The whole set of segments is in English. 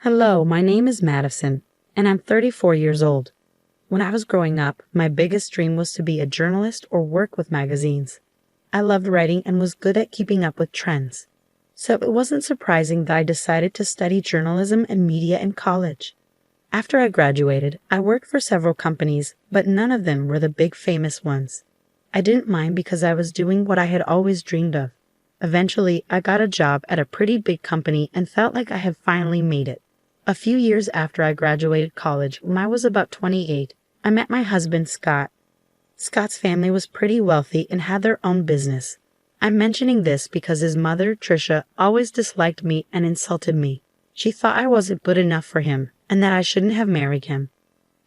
Hello, my name is Madison, and I'm 34 years old. When I was growing up, my biggest dream was to be a journalist or work with magazines. I loved writing and was good at keeping up with trends. So it wasn't surprising that I decided to study journalism and media in college. After I graduated, I worked for several companies, but none of them were the big famous ones. I didn't mind because I was doing what I had always dreamed of. Eventually, I got a job at a pretty big company and felt like I had finally made it. A few years after I graduated college, when I was about 28, I met my husband, Scott. Scott's family was pretty wealthy and had their own business. I'm mentioning this because his mother, Trisha, always disliked me and insulted me. She thought I wasn't good enough for him and that I shouldn't have married him.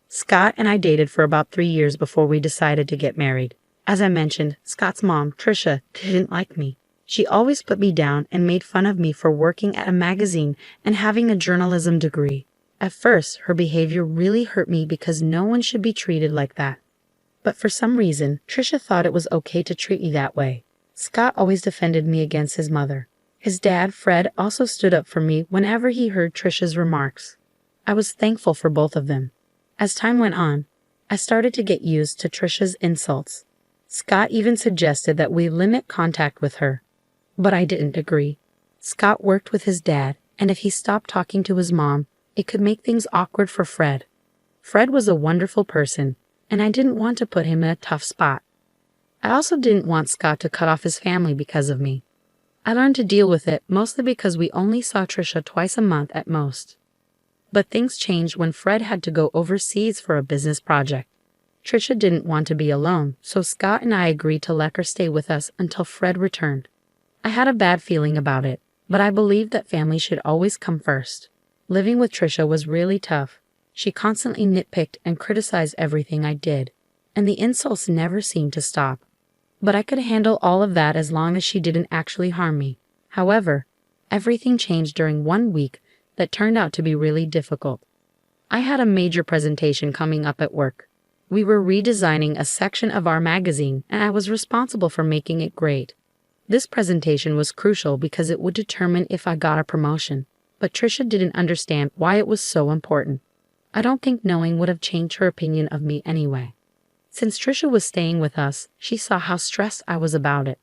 Scott and I dated for about 3 years before we decided to get married. As I mentioned, Scott's mom, Trisha, didn't like me. She always put me down and made fun of me for working at a magazine and having a journalism degree. At first, her behavior really hurt me because no one should be treated like that. But for some reason, Trisha thought it was okay to treat me that way. Scott always defended me against his mother. His dad, Fred, also stood up for me whenever he heard Trisha's remarks. I was thankful for both of them. As time went on, I started to get used to Trisha's insults. Scott even suggested that we limit contact with her. But I didn't agree. Scott worked with his dad, and if he stopped talking to his mom, it could make things awkward for Fred. Fred was a wonderful person, and I didn't want to put him in a tough spot. I also didn't want Scott to cut off his family because of me. I learned to deal with it mostly because we only saw Trisha twice a month at most. But things changed when Fred had to go overseas for a business project. Trisha didn't want to be alone, so Scott and I agreed to let her stay with us until Fred returned. I had a bad feeling about it, but I believed that family should always come first. Living with Trisha was really tough. She constantly nitpicked and criticized everything I did, and the insults never seemed to stop. But I could handle all of that as long as she didn't actually harm me. However, everything changed during one week that turned out to be really difficult. I had a major presentation coming up at work. We were redesigning a section of our magazine, and I was responsible for making it great. This presentation was crucial because it would determine if I got a promotion, but Trisha didn't understand why it was so important. I don't think knowing would have changed her opinion of me anyway. Since Trisha was staying with us, she saw how stressed I was about it.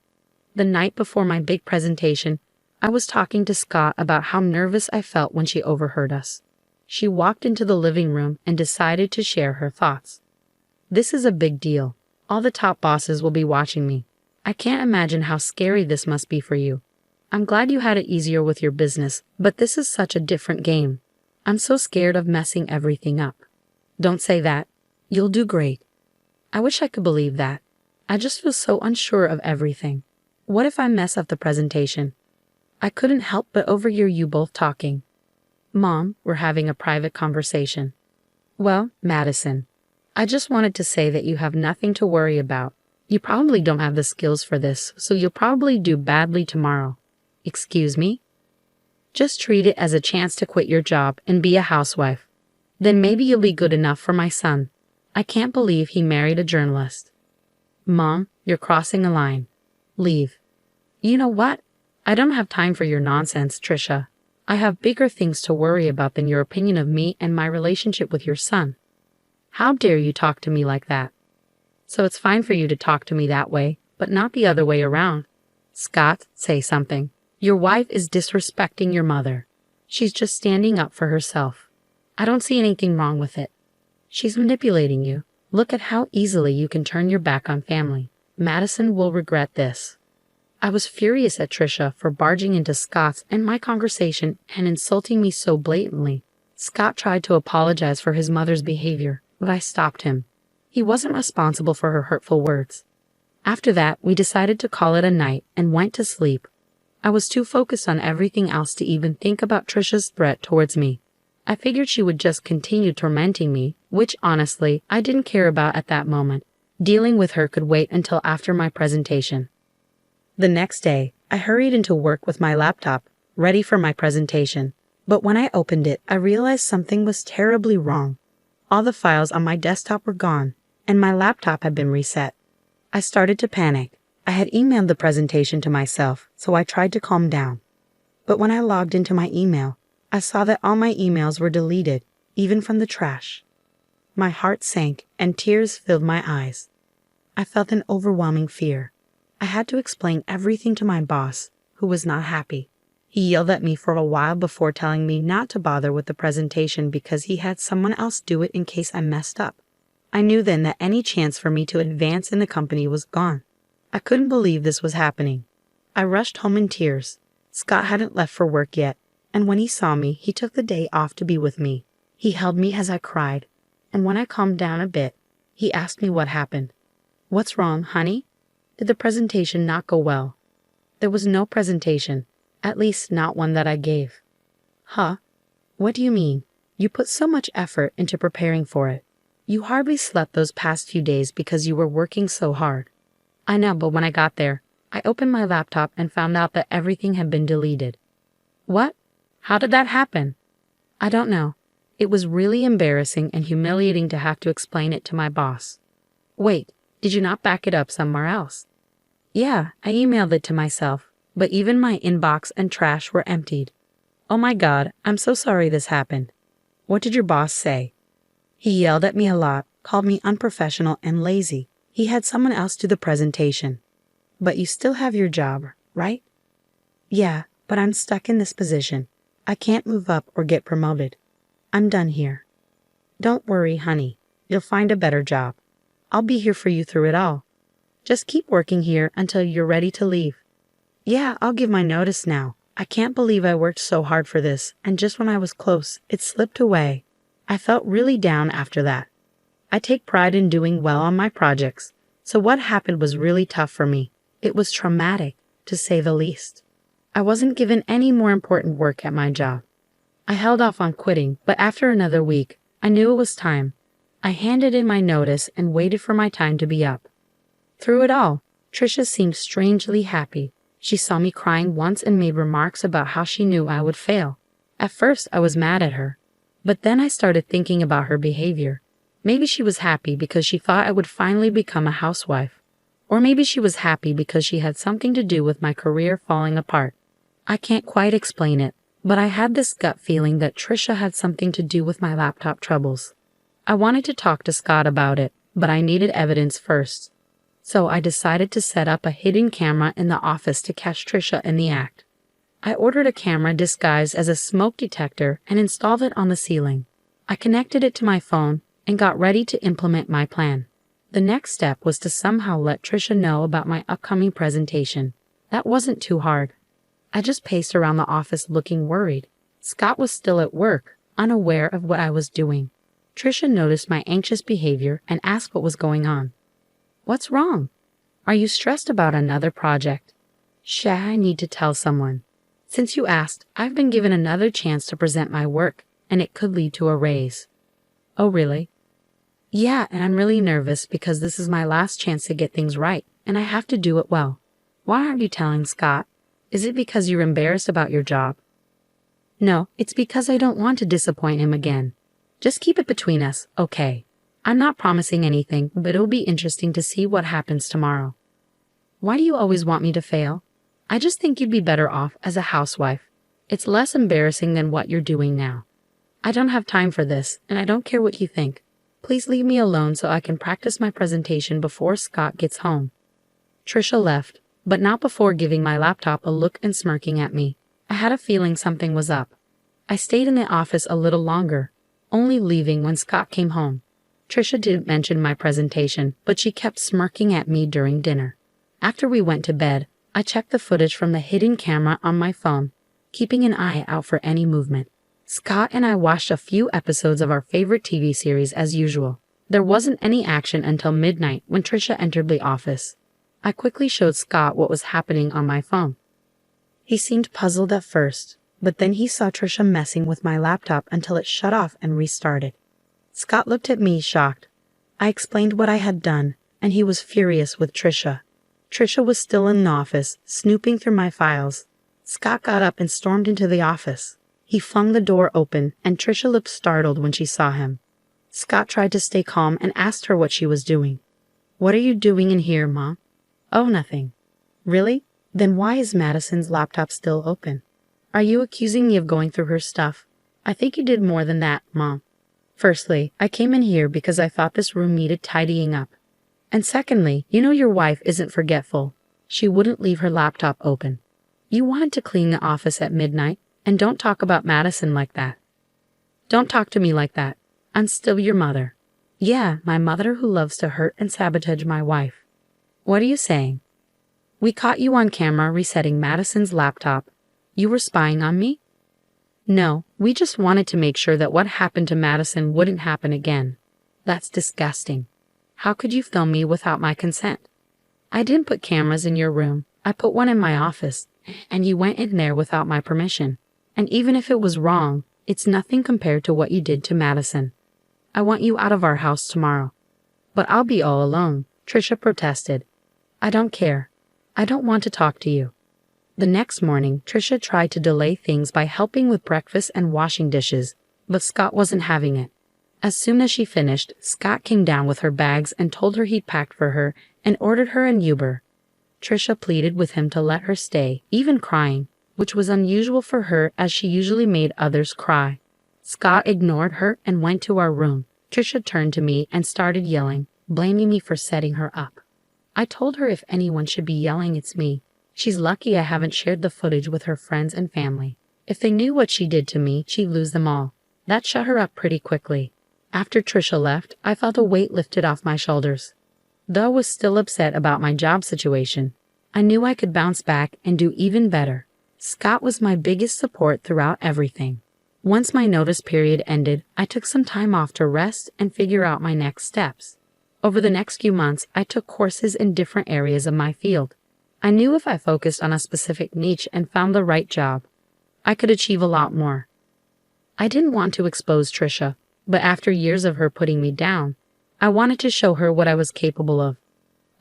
The night before my big presentation, I was talking to Scott about how nervous I felt when she overheard us. She walked into the living room and decided to share her thoughts. "This is a big deal. All the top bosses will be watching me. I can't imagine how scary this must be for you. I'm glad you had it easier with your business, but this is such a different game. I'm so scared of messing everything up." "Don't say that. You'll do great." I wish I could believe that. I just feel so unsure of everything. What if I mess up the presentation? I couldn't help but overhear you both talking. "Mom, we're having a private conversation." "Well, Madison, I just wanted to say that you have nothing to worry about. You probably don't have the skills for this, so you'll probably do badly tomorrow." "Excuse me?" "Just treat it as a chance to quit your job and be a housewife. Then maybe you'll be good enough for my son. I can't believe he married a journalist." "Mom, you're crossing a line. Leave." "You know what? I don't have time for your nonsense, Trisha. I have bigger things to worry about than your opinion of me and my relationship with your son." "How dare you talk to me like that?" "So it's fine for you to talk to me that way, but not the other way around." "Scott, say something. Your wife is disrespecting your mother. She's just standing up for herself. I don't see anything wrong with it. She's manipulating you. Look at how easily you can turn your back on family. Madison will regret this." I was furious at Trisha for barging into Scott's and my conversation and insulting me so blatantly. Scott tried to apologize for his mother's behavior, but I stopped him. He wasn't responsible for her hurtful words. After that, we decided to call it a night and went to sleep. I was too focused on everything else to even think about Trisha's threat towards me. I figured she would just continue tormenting me, which honestly, I didn't care about at that moment. Dealing with her could wait until after my presentation. The next day, I hurried into work with my laptop, ready for my presentation. But when I opened it, I realized something was terribly wrong. All the files on my desktop were gone, and my laptop had been reset. I started to panic. I had emailed the presentation to myself, so I tried to calm down. But when I logged into my email, I saw that all my emails were deleted, even from the trash. My heart sank and tears filled my eyes. I felt an overwhelming fear. I had to explain everything to my boss, who was not happy. He yelled at me for a while before telling me not to bother with the presentation because he had someone else do it in case I messed up. I knew then that any chance for me to advance in the company was gone. I couldn't believe this was happening. I rushed home in tears. Scott hadn't left for work yet, and when he saw me, he took the day off to be with me. He held me as I cried, and when I calmed down a bit, he asked me what happened. "What's wrong, honey? Did the presentation not go well?" "There was no presentation, at least not one that I gave." "Huh? What do you mean? You put so much effort into preparing for it. You hardly slept those past few days because you were working so hard." "I know, but when I got there, I opened my laptop and found out that everything had been deleted." "What? How did that happen?" "I don't know. It was really embarrassing and humiliating to have to explain it to my boss." "Wait, did you not back it up somewhere else?" "Yeah, I emailed it to myself, but even my inbox and trash were emptied." "Oh my God, I'm so sorry this happened." "What did your boss say?" "He yelled at me a lot, called me unprofessional and lazy. He had someone else do the presentation." "But you still have your job, right?" "Yeah, but I'm stuck in this position. I can't move up or get promoted. I'm done here." "Don't worry, honey. You'll find a better job. I'll be here for you through it all. Just keep working here until you're ready to leave." "Yeah, I'll give my notice now. I can't believe I worked so hard for this, and just when I was close, it slipped away." I felt really down after that. I take pride in doing well on my projects, so what happened was really tough for me. It was traumatic, to say the least. I wasn't given any more important work at my job. I held off on quitting, but after another week, I knew it was time. I handed in my notice and waited for my time to be up. Through it all, Trisha seemed strangely happy. She saw me crying once and made remarks about how she knew I would fail. At first, I was mad at her. But then I started thinking about her behavior. Maybe she was happy because she thought I would finally become a housewife. Or maybe she was happy because she had something to do with my career falling apart. I can't quite explain it, but I had this gut feeling that Trisha had something to do with my laptop troubles. I wanted to talk to Scott about it, but I needed evidence first. So I decided to set up a hidden camera in the office to catch Trisha in the act. I ordered a camera disguised as a smoke detector and installed it on the ceiling. I connected it to my phone and got ready to implement my plan. The next step was to somehow let Trisha know about my upcoming presentation. That wasn't too hard. I just paced around the office looking worried. Scott was still at work, unaware of what I was doing. Trisha noticed my anxious behavior and asked what was going on. "What's wrong? Are you stressed about another project?" I need to tell someone. Since you asked, I've been given another chance to present my work, and it could lead to a raise." "Oh, really?" "Yeah, and I'm really nervous because this is my last chance to get things right, and I have to do it well." "Why aren't you telling Scott? Is it because you're embarrassed about your job?" "No, it's because I don't want to disappoint him again. Just keep it between us, okay? I'm not promising anything, but it'll be interesting to see what happens tomorrow." "Why do you always want me to fail? I just think you'd be better off as a housewife. It's less embarrassing than what you're doing now." "I don't have time for this, and I don't care what you think. Please leave me alone so I can practice my presentation before Scott gets home." Trisha left, but not before giving my laptop a look and smirking at me. I had a feeling something was up. I stayed in the office a little longer, only leaving when Scott came home. Trisha didn't mention my presentation, but she kept smirking at me during dinner. After we went to bed, I checked the footage from the hidden camera on my phone, keeping an eye out for any movement. Scott and I watched a few episodes of our favorite TV series as usual. There wasn't any action until midnight when Trisha entered the office. I quickly showed Scott what was happening on my phone. He seemed puzzled at first, but then he saw Trisha messing with my laptop until it shut off and restarted. Scott looked at me shocked. I explained what I had done, and he was furious with Trisha. Trisha was still in the office, snooping through my files. Scott got up and stormed into the office. He flung the door open, and Trisha looked startled when she saw him. Scott tried to stay calm and asked her what she was doing. "What are you doing in here, Mom?" "Oh, nothing." "Really? Then why is Madison's laptop still open? Are you accusing me of going through her stuff?" I think you did more than that, Mom. Firstly, I came in here because I thought this room needed tidying up. And secondly, you know your wife isn't forgetful. She wouldn't leave her laptop open. You wanted to clean the office at midnight, and don't talk about Madison like that. Don't talk to me like that. I'm still your mother. Yeah, my mother who loves to hurt and sabotage my wife. What are you saying? We caught you on camera resetting Madison's laptop. You were spying on me? No, we just wanted to make sure that what happened to Madison wouldn't happen again. That's disgusting. How could you film me without my consent? I didn't put cameras in your room. I put one in my office, and you went in there without my permission. And even if it was wrong, it's nothing compared to what you did to Madison. I want you out of our house tomorrow. But I'll be all alone, Trisha protested. I don't care. I don't want to talk to you. The next morning, Trisha tried to delay things by helping with breakfast and washing dishes, but Scott wasn't having it. As soon as she finished, Scott came down with her bags and told her he'd packed for her and ordered her an Uber. Trisha pleaded with him to let her stay, even crying, which was unusual for her as she usually made others cry. Scott ignored her and went to our room. Trisha turned to me and started yelling, blaming me for setting her up. I told her if anyone should be yelling, it's me. She's lucky I haven't shared the footage with her friends and family. If they knew what she did to me, she'd lose them all. That shut her up pretty quickly. After Trisha left, I felt a weight lifted off my shoulders. Though I was still upset about my job situation, I knew I could bounce back and do even better. Scott was my biggest support throughout everything. Once my notice period ended, I took some time off to rest and figure out my next steps. Over the next few months, I took courses in different areas of my field. I knew if I focused on a specific niche and found the right job, I could achieve a lot more. I didn't want to expose Trisha, but after years of her putting me down, I wanted to show her what I was capable of.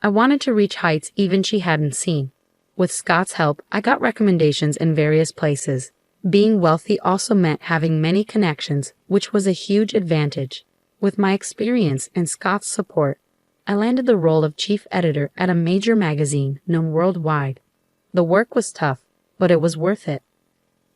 I wanted to reach heights even she hadn't seen. With Scott's help, I got recommendations in various places. Being wealthy also meant having many connections, which was a huge advantage. With my experience and Scott's support, I landed the role of chief editor at a major magazine known worldwide. The work was tough, but it was worth it.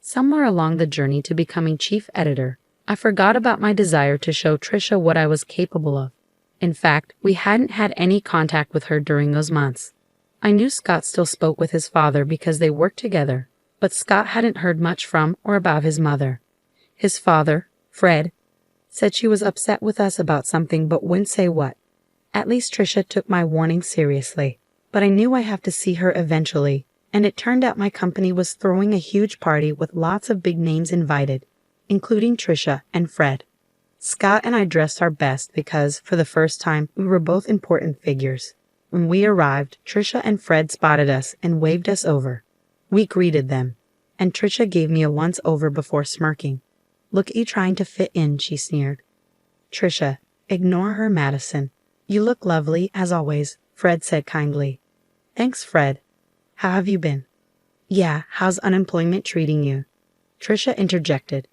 Somewhere along the journey to becoming chief editor, I forgot about my desire to show Trisha what I was capable of. In fact, we hadn't had any contact with her during those months. I knew Scott still spoke with his father because they worked together, but Scott hadn't heard much from or about his mother. His father, Fred, said she was upset with us about something but wouldn't say what. At least Trisha took my warning seriously, but I knew I have to see her eventually, and it turned out my company was throwing a huge party with lots of big names invited, including Trisha and Fred. Scott and I dressed our best because, for the first time, we were both important figures. When we arrived, Trisha and Fred spotted us and waved us over. We greeted them, and Trisha gave me a once-over before smirking. Look at you trying to fit in, she sneered. Trisha, ignore her, Madison. You look lovely, as always, Fred said kindly. Thanks, Fred. How have you been? Yeah, how's unemployment treating you? Trisha interjected.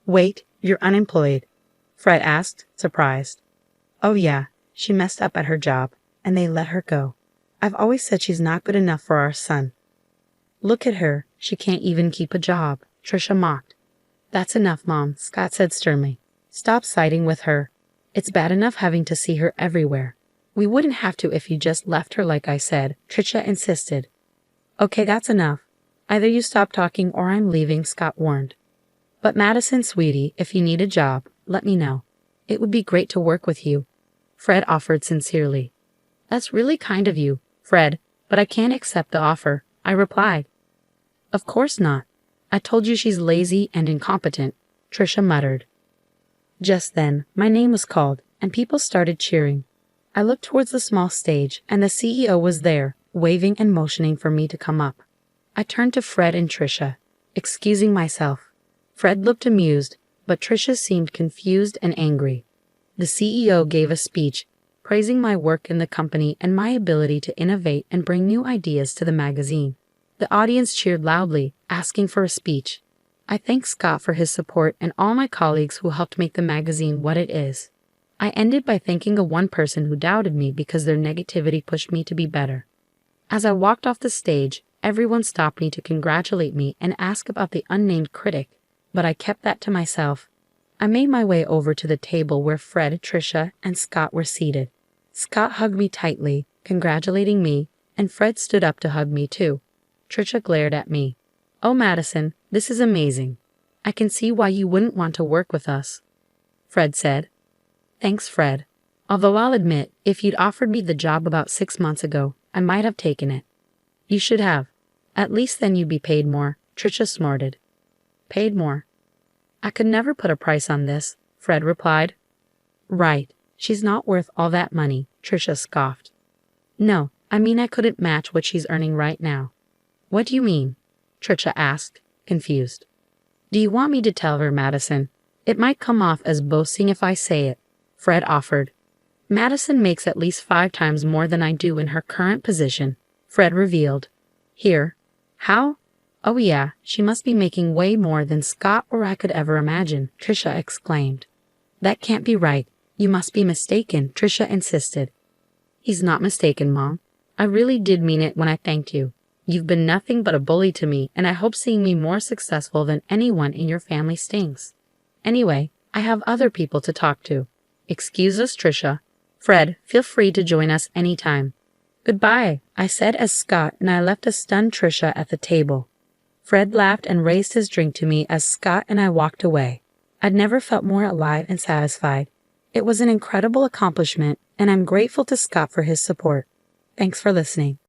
Wait, you're unemployed? Fred asked, surprised. Oh yeah, she messed up at her job, and they let her go. I've always said she's not good enough for our son. Look at her, she can't even keep a job, Trisha mocked. That's enough, Mom, Scott said sternly. Stop siding with her. It's bad enough having to see her everywhere. We wouldn't have to if you just left her like I said, Trisha insisted. Okay, that's enough. Either you stop talking or I'm leaving, Scott warned. But Madison, sweetie, if you need a job, let me know. It would be great to work with you, Fred offered sincerely. That's really kind of you, Fred, but I can't accept the offer, I replied. Of course not. I told you she's lazy and incompetent, Trisha muttered. Just then, my name was called, and people started cheering. I looked towards the small stage, and the CEO was there, waving and motioning for me to come up. I turned to Fred and Trisha, excusing myself. Fred looked amused, but Trisha seemed confused and angry. The CEO gave a speech, praising my work in the company and my ability to innovate and bring new ideas to the magazine. The audience cheered loudly, asking for a speech. I thanked Scott for his support and all my colleagues who helped make the magazine what it is. I ended by thanking a one person who doubted me because their negativity pushed me to be better. As I walked off the stage, everyone stopped me to congratulate me and ask about the unnamed critic. but I kept that to myself. I made my way over to the table where Fred, Trisha, and Scott were seated. Scott hugged me tightly, congratulating me, and Fred stood up to hug me too. Trisha glared at me. "Oh, Madison, this is amazing. I can see why you wouldn't want to work with us," Fred said. "Thanks, Fred. Although I'll admit, if you'd offered me the job about 6 months ago, I might have taken it." "You should have. At least then you'd be paid more," Trisha snorted. "Paid more? I could never put a price on this," Fred replied. "Right. She's not worth all that money," Trisha scoffed. "No, I mean I couldn't match what she's earning right now." "What do you mean?" Trisha asked, confused. "Do you want me to tell her, Madison? It might come off as boasting if I say it," Fred offered. "Madison makes at least 5 times more than I do in her current position," Fred revealed. "Here. How? Oh yeah, she must be making way more than Scott or I could ever imagine," Trisha exclaimed. "That can't be right. You must be mistaken," Trisha insisted. "He's not mistaken, Mom. I really did mean it when I thanked you. You've been nothing but a bully to me, and I hope seeing me more successful than anyone in your family stinks. Anyway, I have other people to talk to. Excuse us, Trisha. Fred, feel free to join us anytime." "Goodbye," I said as Scott and I left a stunned Trisha at the table. Fred laughed and raised his drink to me as Scott and I walked away. I'd never felt more alive and satisfied. It was an incredible accomplishment, and I'm grateful to Scott for his support. Thanks for listening.